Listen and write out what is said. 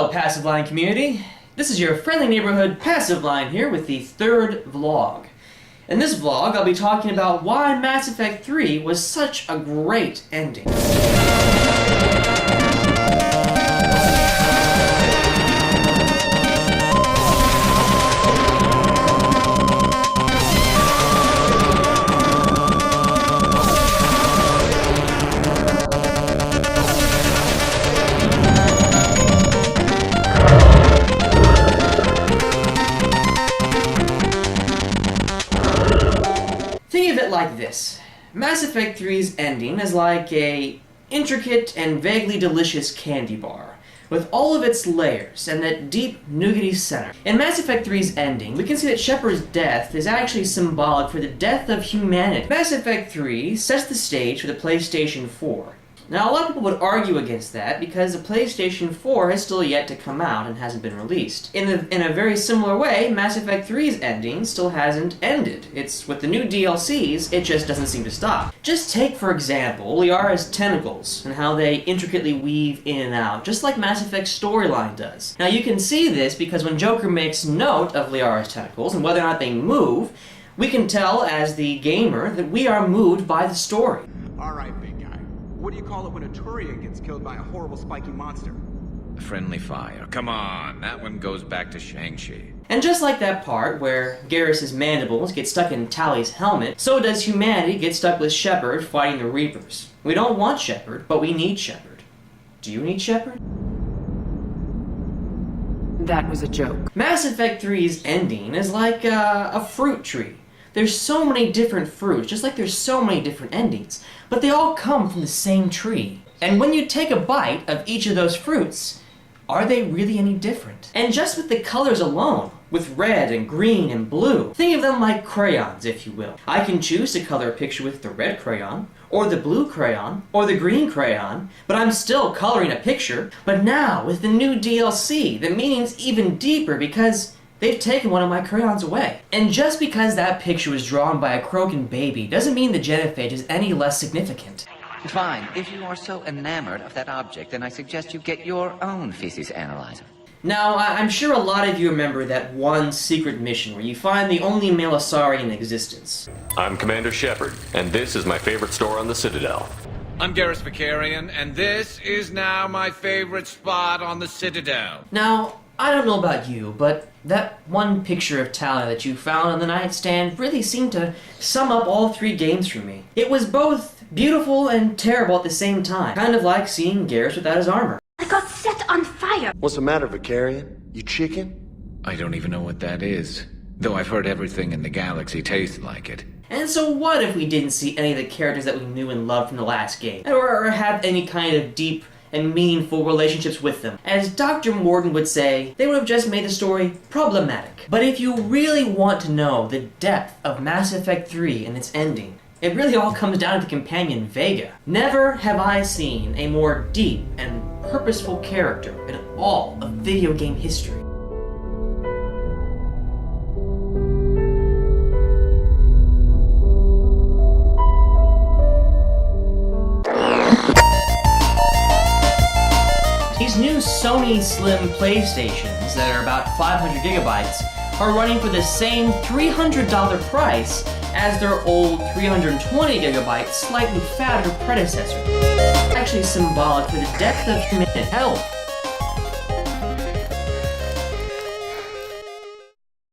Hello, Passive Line community. This is your friendly neighborhood Passive Line here with the third vlog. In this vlog, I'll be talking about why Mass Effect 3 was such a great ending. Think of it like this. Mass Effect 3's ending is like a intricate and vaguely delicious candy bar, with all of its layers and that deep, nougaty center. In Mass Effect 3's ending, we can see that Shepard's death is actually symbolic for the death of humanity. Mass Effect 3 sets the stage for the PlayStation 4. Now, a lot of people would argue against that because the PlayStation 4 has still yet to come out and hasn't been released. In a very similar way, Mass Effect 3's ending still hasn't ended. It's with the new DLCs, it just doesn't seem to stop. Just take, for example, Liara's tentacles and how they intricately weave in and out, just like Mass Effect's storyline does. Now, you can see this because when Joker makes note of Liara's tentacles and whether or not they move, we can tell as the gamer that we are moved by the story. Alright, big guy. What do you call it when a Turian gets killed by a horrible spiky monster? Friendly fire. Come on, that one goes back to Shang-Chi. And just like that part where Garrus's mandibles get stuck in Tali's helmet, so does humanity get stuck with Shepard fighting the Reapers. We don't want Shepard, but we need Shepard. Do you need Shepard? That was a joke. Mass Effect 3's ending is like a fruit tree. There's so many different fruits, just like there's so many different endings, but they all come from the same tree. And when you take a bite of each of those fruits, are they really any different? And just with the colors alone, with red and green and blue, think of them like crayons, if you will. I can choose to color a picture with the red crayon, or the blue crayon, or the green crayon, but I'm still coloring a picture. But now, with the new DLC, the meaning's even deeper because they've taken one of my crayons away. And just because that picture was drawn by a Krogan baby doesn't mean the genophage is any less significant. Fine. If you are so enamored of that object, then I suggest you get your own feces analyzer. Now, I'm sure a lot of you remember that one secret mission where you find the only male Asari in existence. I'm Commander Shepard, and this is my favorite store on the Citadel. I'm Garrus Vakarian, and this is now my favorite spot on the Citadel. Now, I don't know about you, but that one picture of Tali that you found on the nightstand really seemed to sum up all three games for me. It was both beautiful and terrible at the same time, kind of like seeing Garrus without his armor. I got set on fire! What's the matter, Vakarian? You chicken? I don't even know what that is, though I've heard everything in the galaxy tastes like it. And so what if we didn't see any of the characters that we knew and loved from the last game, or have any kind of deep and meaningful relationships with them? As Dr. Morgan would say, they would have just made the story problematic. But if you really want to know the depth of Mass Effect 3 and its ending, it really all comes down to the companion Vega. Never have I seen a more deep and purposeful character in all of video game history. These new Sony Slim PlayStations that are about 500 gigabytes are running for the same $300 price as their old 320 gigabyte, slightly fatter predecessor. Actually symbolic for the depth of humanity. Hell,